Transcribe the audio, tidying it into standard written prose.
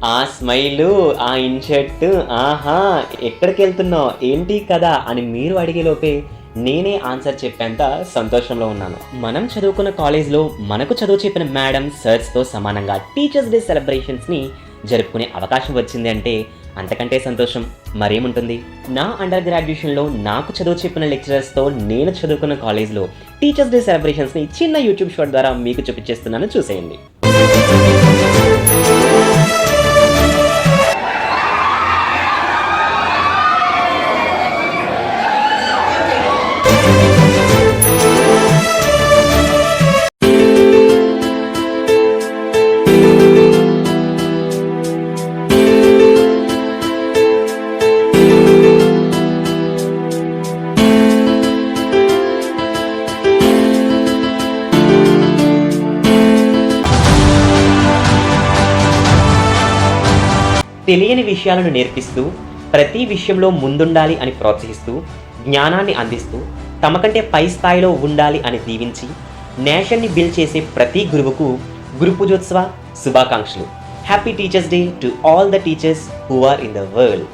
ఆ స్మైలు, ఆ ఇన్‌షర్ట్, ఆహా! ఎక్కడికెళ్తున్నావు? ఏంటి కథ? అని మీరు అడిగే లోపే నేనే ఆన్సర్ చెప్పేంత సంతోషంలో ఉన్నాను. మనం చదువుకున్న కాలేజ్‌లో మనకు చదువు చెప్పిన మేడమ్, సర్స్‌తో సమానంగా టీచర్స్ డే సెలబ్రేషన్స్‌ని జరుపుకునే అవకాశం వచ్చింది అంటే అంతకంటే సంతోషం మరేముంటుంది? నా అండర్ గ్రాడ్యుయేషన్‌లో నాకు చదువు చెప్పిన లెక్చరర్స్‌తో నేను చదువుకున్న కాలేజ్‌లో టీచర్స్ డే సెలబ్రేషన్స్‌ని చిన్న యూట్యూబ్ షార్ట్ ద్వారా మీకు చూపించేస్తున్నాను చూసేయండి. తెలియని విషయాలను నేర్పిస్తూ, ప్రతి విషయంలో ముందుండాలి అని ప్రోత్సహిస్తూ, జ్ఞానాన్ని అందిస్తూ, తమకంటే పై స్థాయిలో ఉండాలి అని దీవించి, నేషన్‌ని బిల్డ్ చేసే ప్రతి గురువుకు గురు పూజోత్సవ శుభాకాంక్షలు. Happy teachers day to all the teachers who are in the world.